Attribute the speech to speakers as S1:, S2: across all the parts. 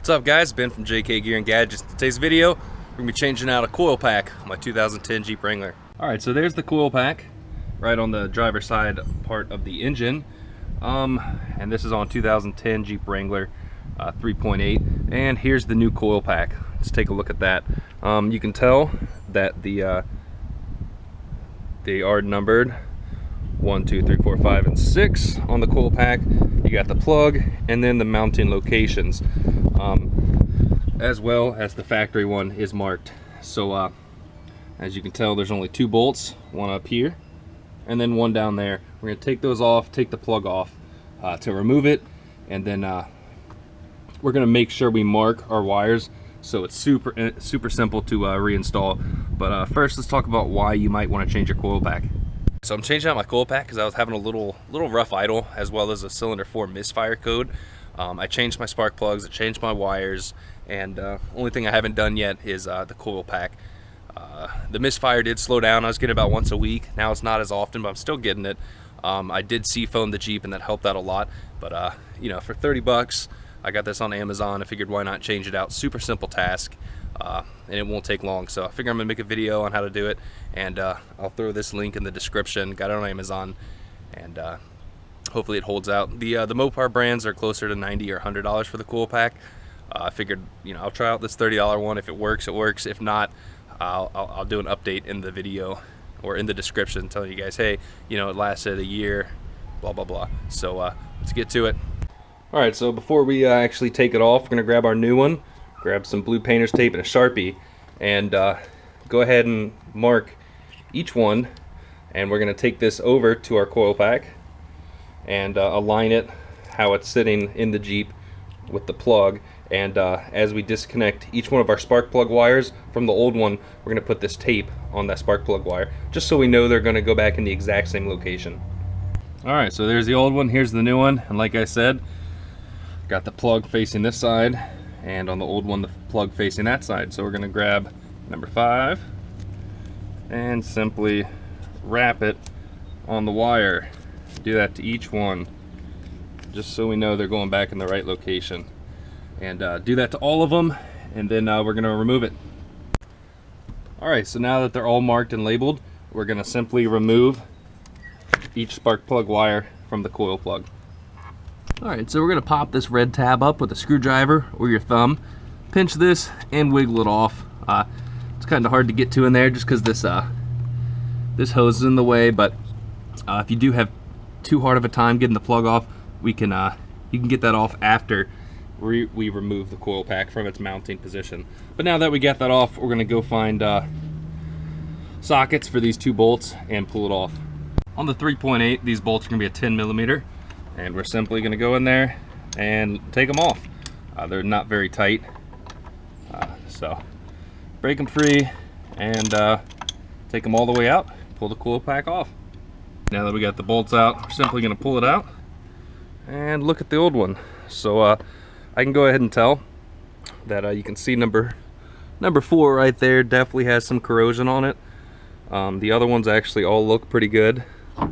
S1: What's up guys, Ben from JK Gear and Gadgets. In today's video, we're going to be changing out a coil pack on my 2010 Jeep Wrangler. Alright, so there's the coil pack right on the driver's side part of the engine. And this is on 2010 Jeep Wrangler 3.8. And here's the new coil pack. Let's take a look at that. You can tell that they are numbered 1, 2, 3, 4, 5, and 6 on the coil pack. You got the plug and then the mounting locations, as well as the factory one is marked. So as you can tell, there's only 2 bolts, one up here and then one down there. We're going to take those off, take the plug off to remove it, and then we're going to make sure we mark our wires so it's super simple to reinstall. But first, let's talk about why you might want to change your coil pack. So I'm changing out my coil pack because I was having a little rough idle, as well as a cylinder 4 misfire code. I changed my spark plugs, I changed my wires, and only thing I haven't done yet is the coil pack. The misfire did slow down. I was getting about once a week. Now it's not as often, but I'm still getting it. I did seafoam the Jeep, and that helped out a lot. But you know, for 30 bucks, I got this on Amazon. I figured why not change it out. Super simple task. And it won't take long, so I figure I'm gonna make a video on how to do it, and I'll throw this link in the description. Got it on Amazon, and hopefully it holds out. The Mopar brands are closer to $90 or $100 for the coil pack. I figured, you know, I'll try out this $30 one. If it works, it works. If not, I'll do an update in the video or in the description telling you guys, hey, you know, it lasted a year, blah blah blah. So let's get to it. All right, so before we actually take it off, we're gonna grab our new one. Grab some blue painter's tape and a Sharpie, and go ahead and mark each one, and we're going to take this over to our coil pack and align it how it's sitting in the Jeep with the plug. And as we disconnect each one of our spark plug wires from the old one, we're going to put this tape on that spark plug wire, just so we know they're going to go back in the exact same location. Alright, so there's the old one, here's the new one, and like I said, got the plug facing this side, and on the old one the plug facing that side. So we're going to grab number 5 and simply wrap it on the wire. Do that to each one, just so we know they're going back in the right location. And do that to all of them, and then we're going to remove it. Alright, so now that they're all marked and labeled, we're going to simply remove each spark plug wire from the coil plug. Alright, so we're going to pop this red tab up with a screwdriver or your thumb, pinch this and wiggle it off. It's kind of hard to get to in there just because this hose is in the way, but if you do have too hard of a time getting the plug off, you can get that off after we remove the coil pack from its mounting position. But now that we got that off, we're going to go find sockets for these 2 bolts and pull it off. On the 3.8, these bolts are going to be a 10 millimeter. And we're simply going to go in there and take them off. They're not very tight, so break them free and take them all the way out, pull the coil pack off. Now that we got the bolts out, we're simply going to pull it out and look at the old one. So I can go ahead and tell that you can see number 4 right there definitely has some corrosion on it. The other ones actually all look pretty good.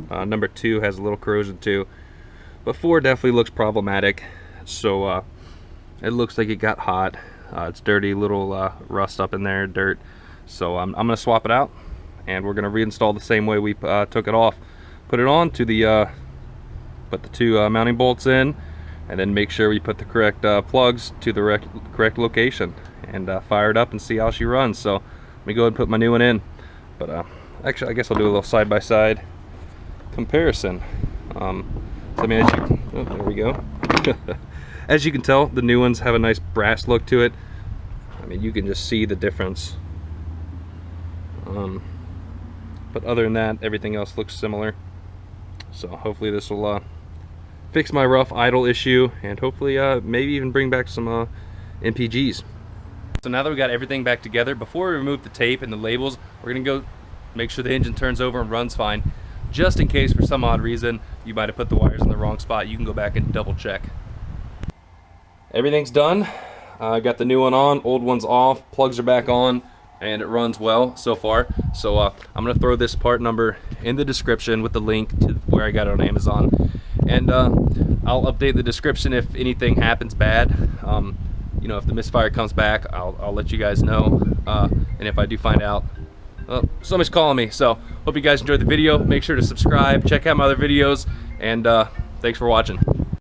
S1: Number 2 has a little corrosion too. But 4 definitely looks problematic, so it looks like it got hot. It's dirty, little rust up in there, dirt. So I'm going to swap it out, and we're going to reinstall the same way we took it off. Put it on to the, put the 2 mounting bolts in, and then make sure we put the correct plugs to the correct location, and fire it up and see how she runs. So let me go ahead and put my new one in. But actually, I guess I'll do a little side-by-side comparison. So, I mean, there we go. As you can tell, the new ones have a nice brass look to it. I mean, you can just see the difference. But other than that, everything else looks similar. So hopefully this will fix my rough idle issue, and hopefully maybe even bring back some MPGs. So now that we got everything back together, before we remove the tape and the labels, we're gonna go make sure the engine turns over and runs fine. Just in case for some odd reason you might have put the wires in the wrong spot, you can go back and double check. Everything's done. I got the new one on, old one's off, plugs are back on, and it runs well so far. So I'm gonna throw this part number in the description with the link to where I got it on Amazon. And I'll update the description if anything happens bad. you know, if the misfire comes back, I'll let you guys know. And if I do find out, well, somebody's calling me. So hope you guys enjoyed the video. Make sure to subscribe, check out my other videos, and thanks for watching.